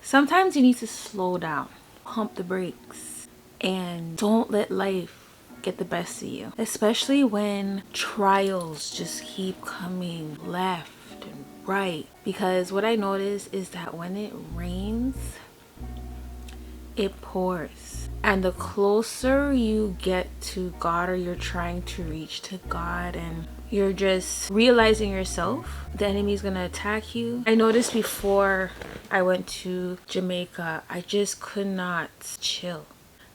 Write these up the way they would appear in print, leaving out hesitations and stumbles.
Sometimes you need to slow down, pump the brakes, and don't let life get the best of you, especially when trials just keep coming left and right. Because what I notice is that when it rains, it pours. And the closer you get to God, or you're trying to reach to God, and you're just realizing yourself, the enemy's gonna attack you. I noticed before I went to Jamaica, I just could not chill.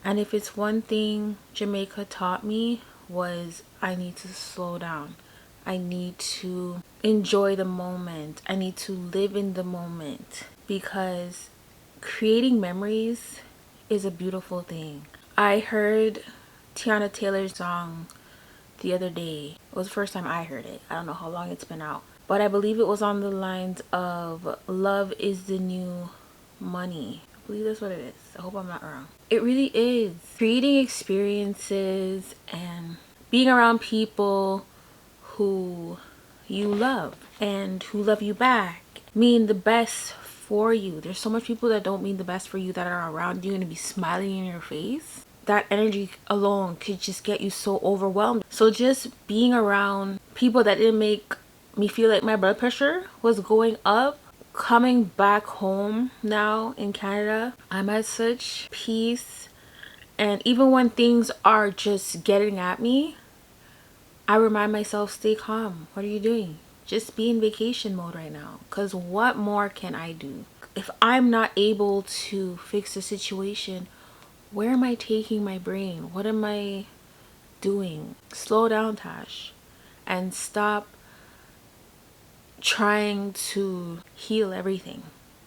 And if it's one thing Jamaica taught me, was I need to slow down. I need to enjoy the moment. I need to live in the moment, because creating memories is a beautiful thing. I heard Tiana Taylor's song the other day. It was the first time I heard it. I don't know how long it's been out, but I believe it was on the lines of "Love is the new money." I believe that's what it is. I hope I'm not wrong. It really is. Creating experiences and being around people who you love and who love you back mean the best for you. There's so much people that don't mean the best for you that are around you and be smiling in your face. That energy alone could just get you so overwhelmed. So just being around people that didn't make me feel like my blood pressure was going up. Coming back home now in Canada, I'm at such peace. And even when things are just getting at me, I remind myself, stay calm. What are you doing? Just be in vacation mode right now. Because what more can I do? If I'm not able to fix the situation, where am I taking my brain? What am I doing? Slow down, Tash. And stop trying to heal everything.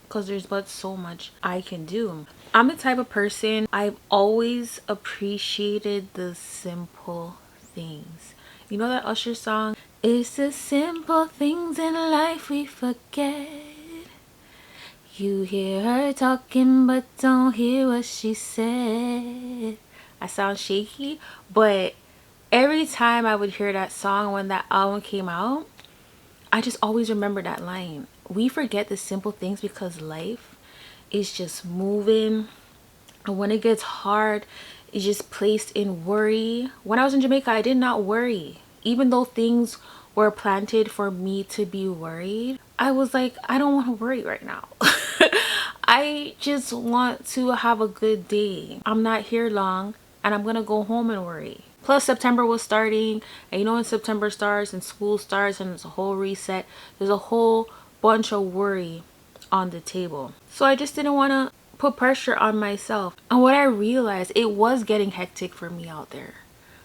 Because there's but so much I can do. I'm the type of person, I've always appreciated the simple things. You know that Usher song? It's the simple things in life we forget. You hear her talking but don't hear what she said. I sound shaky, but every time I would hear that song when that album came out, I just always remember that line. We forget the simple things because life is just moving. And when it gets hard, it's just placed in worry. When I was in Jamaica, I did not worry. Even though things were planted for me to be worried, I was like, I don't want to worry right now. I just want to have a good day. I'm not here long and I'm going to go home and worry. Plus September was starting, and you know when September starts and school starts and it's a whole reset, there's a whole bunch of worry on the table. So I just didn't want to put pressure on myself. And what I realized, it was getting hectic for me out there.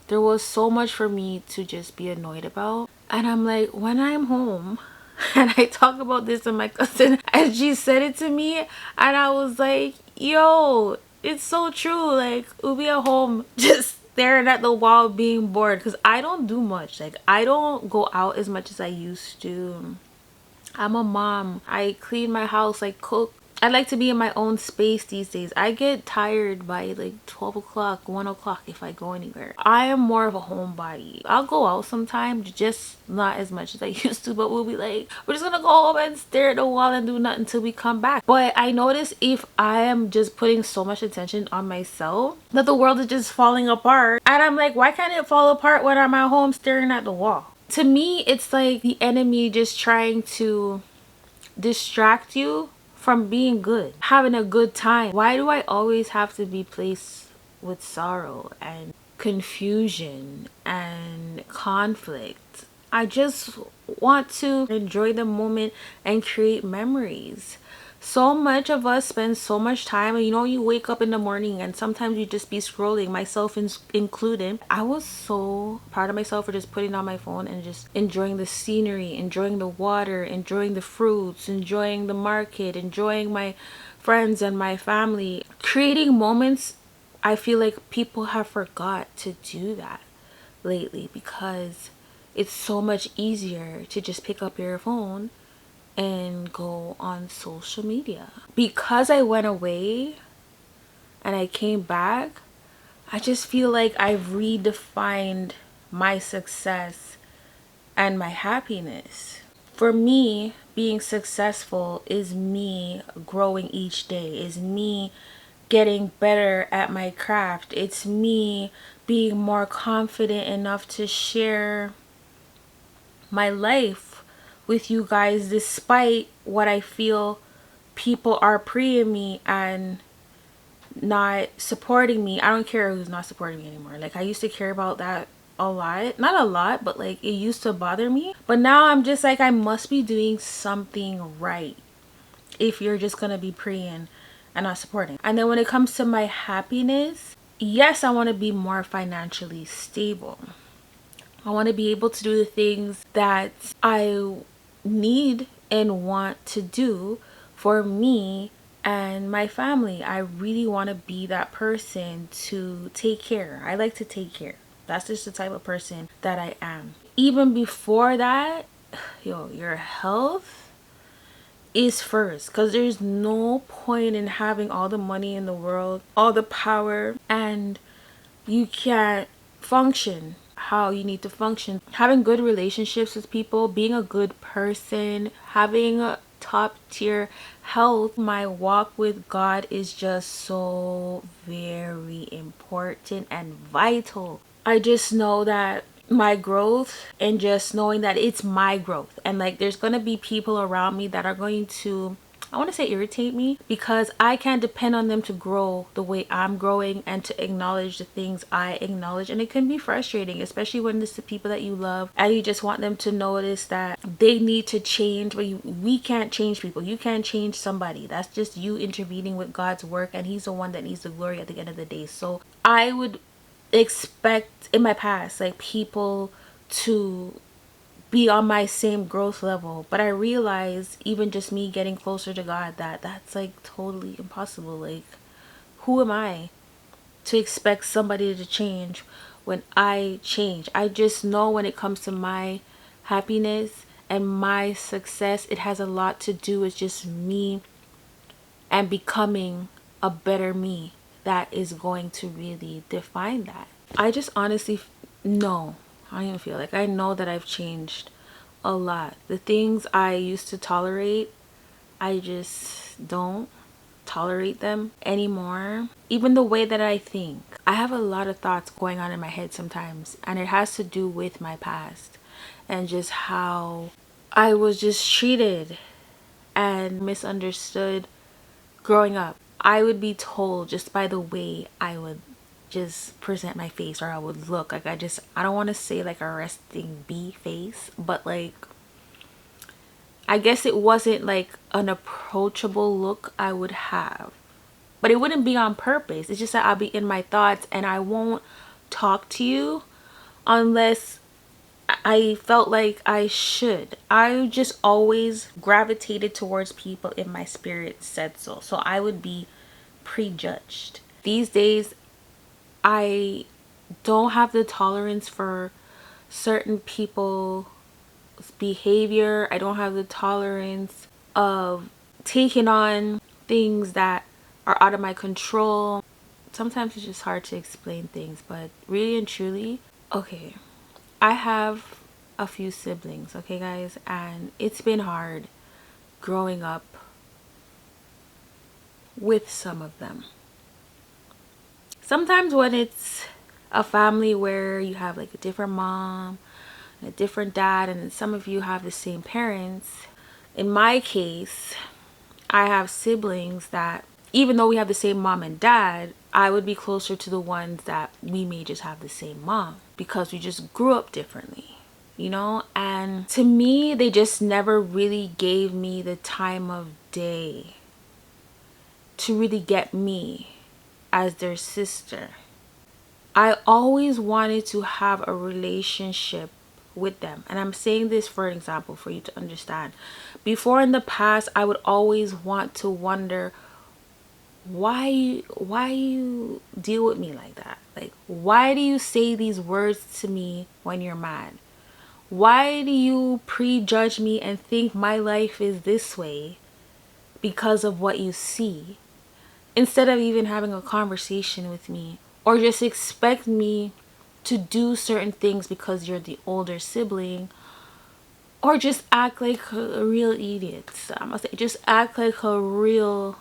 There was so much for me to just be annoyed about. And I'm like, when I'm home, and I talk about this to my cousin, and she said it to me, and I was like, yo, it's so true. Like, we'll be at home just staring at the wall being bored, because I don't do much. Like, I don't go out as much as I used to. I'm a mom. I clean my house, I cook. I like to be in my own space these days. I get tired by like 12 o'clock, 1 o'clock if I go anywhere. I am more of a homebody. I'll go out sometimes, just not as much as I used to, but we'll be like, we're just gonna go home and stare at the wall and do nothing until we come back. But I notice if I am just putting so much attention on myself, that the world is just falling apart. And I'm like, why can't it fall apart when I'm at home staring at the wall? To me, it's like the enemy just trying to distract you from being good, having a good time. Why do I always have to be placed with sorrow and confusion and conflict? I just want to enjoy the moment and create memories. So much of us spend so much time, and you know, you wake up in the morning and sometimes you just be scrolling, myself included. I was so proud of myself for just putting on my phone and just enjoying the scenery, enjoying the water, enjoying the fruits, enjoying the market, enjoying my friends and my family, creating moments. I feel like people have forgot to do that lately, because it's so much easier to just pick up your phone and go on social media. Because I went away and I came back, I just feel like I've redefined my success and my happiness. For me, being successful is me growing each day, is me getting better at my craft. It's me being more confident enough to share my life with you guys despite what I feel people are preying me and not supporting me. I don't care who's not supporting me anymore. Like, I used to care about that a lot. Not a lot, but like it used to bother me. But now I'm just like, I must be doing something right if you're just gonna be praying and not supporting. And then when it comes to my happiness, yes, I want to be more financially stable. I want to be able to do the things that I need and want to do for me and my family. I really want to be that person to take care. I like to take care. That's just the type of person that I am. Even before that, your health is first, because there's no point in having all the money in the world, all the power, and you can't function how you need to function. Having good relationships with people, being a good person, having a top tier health, my walk with God is just so very important and vital. I just know that my growth, and just knowing that it's my growth, and like there's gonna be people around me that are going to, I want to say, irritate me, because I can't depend on them to grow the way I'm growing and to acknowledge the things I acknowledge. And it can be frustrating, especially when it's the people that you love and you just want them to notice that they need to change. But we can't change people. You can't change somebody. That's just you intervening with God's work, and He's the one that needs the glory at the end of the day. So I would expect in my past, like, people to be on my same growth level, but I realized, even just me getting closer to God, that that's like totally impossible. Like, who am I to expect somebody to change when I change? I just know when it comes to my happiness and my success, it has a lot to do with just me and becoming a better me. That is going to really define that. I just honestly know, I don't even feel like, I know that I've changed a lot. The things I used to tolerate, I just don't tolerate them anymore. Even the way that I think, I have a lot of thoughts going on in my head sometimes, and it has to do with my past and just how I was just treated and misunderstood growing up. I would be told just by the way I would just present my face, or I would look like, I don't want to say like a resting bee face, but like, I guess it wasn't like an approachable look I would have. But it wouldn't be on purpose. It's just that I'll be in my thoughts and I won't talk to you unless I felt like I should. I just always gravitated towards people if my spirit said so. So I would be prejudged. These days, I don't have the tolerance for certain people's behavior. I don't have the tolerance of taking on things that are out of my control. Sometimes it's just hard to explain things, but really and truly, okay, I have a few siblings, okay guys, and it's been hard growing up with some of them. Sometimes when it's a family where you have like a different mom and a different dad, and some of you have the same parents. In my case, I have siblings that, even though we have the same mom and dad, I would be closer to the ones that we may just have the same mom because we just grew up differently, you know? And to me, they just never really gave me the time of day to really get me as their sister. I always wanted to have a relationship with them. And I'm saying this for an example for you to understand. Before, in the past, I would always want to wonder why you deal with me like that. Like, why do you say these words to me when you're mad? Why do you prejudge me and think my life is this way because of what you see, instead of even having a conversation with me, or just expect me to do certain things because you're the older sibling, or just act like a real idiot. I'm gonna say just act like a real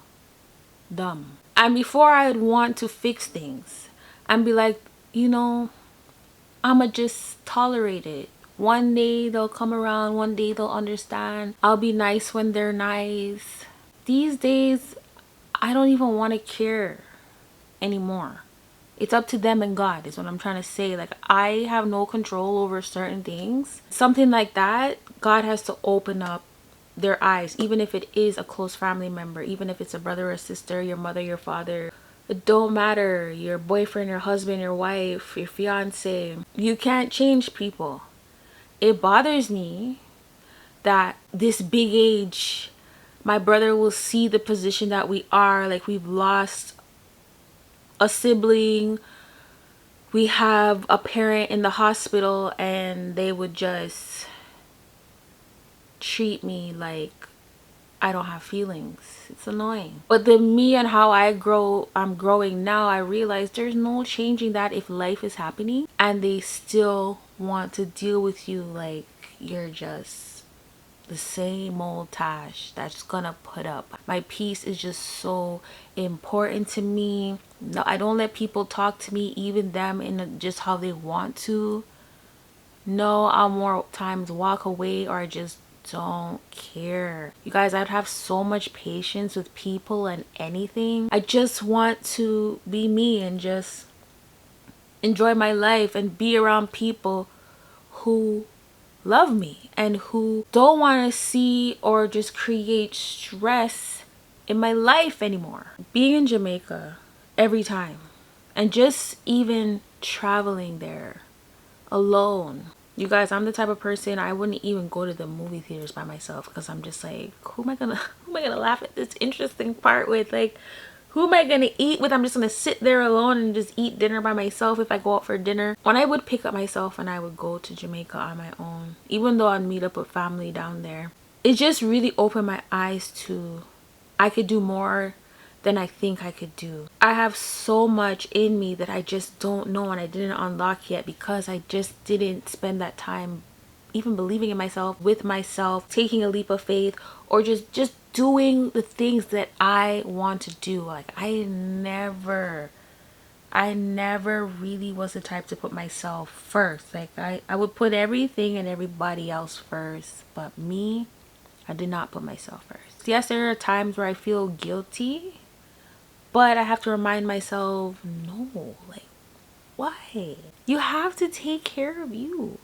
dumb. And before I'd want to fix things and be like, you know, I'ma just tolerate it. One day they'll come around, one day they'll understand. I'll be nice when they're nice. These days, I don't even want to care anymore. It's up to them and God, is what I'm trying to say. Like, I have no control over certain things. Something like that, God has to open up their eyes, even if it is a close family member, even if it's a brother or sister, your mother, your father. It don't matter, your boyfriend, your husband, your wife, your fiance. You can't change people. It bothers me that this big age, my brother will see the position that we are. Like, we've lost a sibling, we have a parent in the hospital, and they would just treat me like I don't have feelings. It's annoying. But the me and how I'm growing now, I realize there's no changing that if life is happening and they still want to deal with you like you're just the same old Tash that's gonna put up. My peace is just so important to me. No, I don't let people talk to me, even them, in just how they want to. No, I'll more times walk away or just don't care. You guys, I'd have so much patience with people and anything. I just want to be me and just enjoy my life and be around people who love me and who don't want to see or just create stress in my life anymore. Being in Jamaica every time and just even traveling there alone. You guys, I'm the type of person, I wouldn't even go to the movie theaters by myself because I'm just like, who am I gonna laugh at this interesting part with? Like, who am I gonna eat with? I'm just gonna sit there alone and just eat dinner by myself if I go out for dinner. When I would pick up myself and I would go to Jamaica on my own, even though I'd meet up with family down there, it just really opened my eyes to I could do more than I think I could do. I have so much in me that I just don't know and I didn't unlock yet because I just didn't spend that time even believing in myself, with myself, taking a leap of faith, or just doing the things that I want to do. Like, I never really was the type to put myself first. Like, I would put everything and everybody else first, but me, I did not put myself first. Yes, there are times where I feel guilty, but I have to remind myself, no, like, why? You have to take care of you.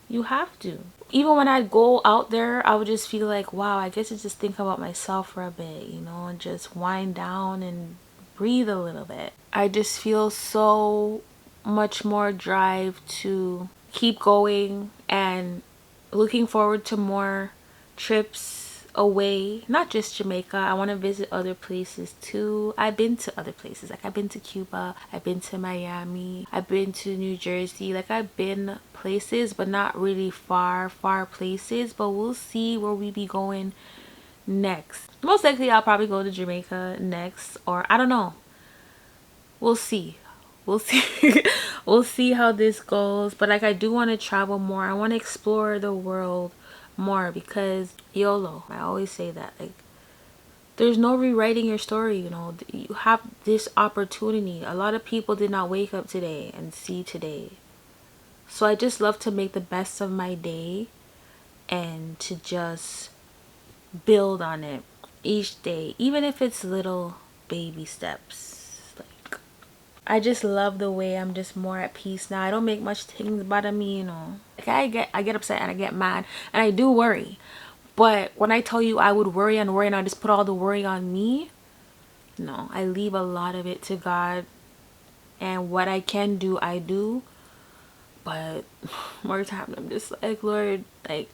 You have to. Even when I'd go out there, I would just feel like, wow, I get to just think about myself for a bit, you know, and just wind down and breathe a little bit. I just feel so much more drive to keep going and looking forward to more trips away, not just Jamaica. I want to visit other places too. I've been to other places, like I've been to Cuba, I've been to Miami, I've been to New Jersey. Like, I've been places, but not really far places. But we'll see where we be going next. Most likely I'll probably go to Jamaica next, or I don't know. We'll see. We'll see. We'll see how this goes. But like, I do want to travel more. I want to explore the world more because YOLO. I always say that. Like, there's no rewriting your story, you know. You have this opportunity. A lot of people did not wake up today and see today. So I just love to make the best of my day and to just build on it each day, even if it's little baby steps. Like, I just love the way I'm just more at peace now. I don't make much things bother me, you know. Like, I get upset and I get mad and I do worry. But when I tell you I would worry and worry and I just put all the worry on me, no, I leave a lot of it to God. And what I can do, I do. But more times I'm just like, Lord, like,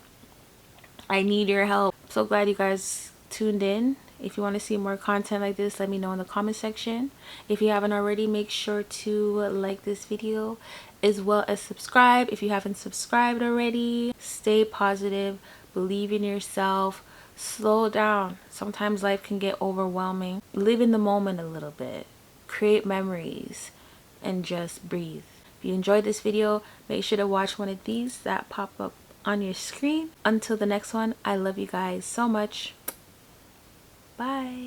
I need your help. So glad you guys tuned in. If you want to see more content like this, let me know in the comment section. If you haven't already, make sure to like this video as well as subscribe if you haven't subscribed already. Stay positive, believe in yourself, slow down. Sometimes life can get overwhelming. Live in the moment a little bit, create memories, and just breathe. If you enjoyed this video, make sure to watch one of these that pop up on your screen. Until the next one, I love you guys so much. Bye.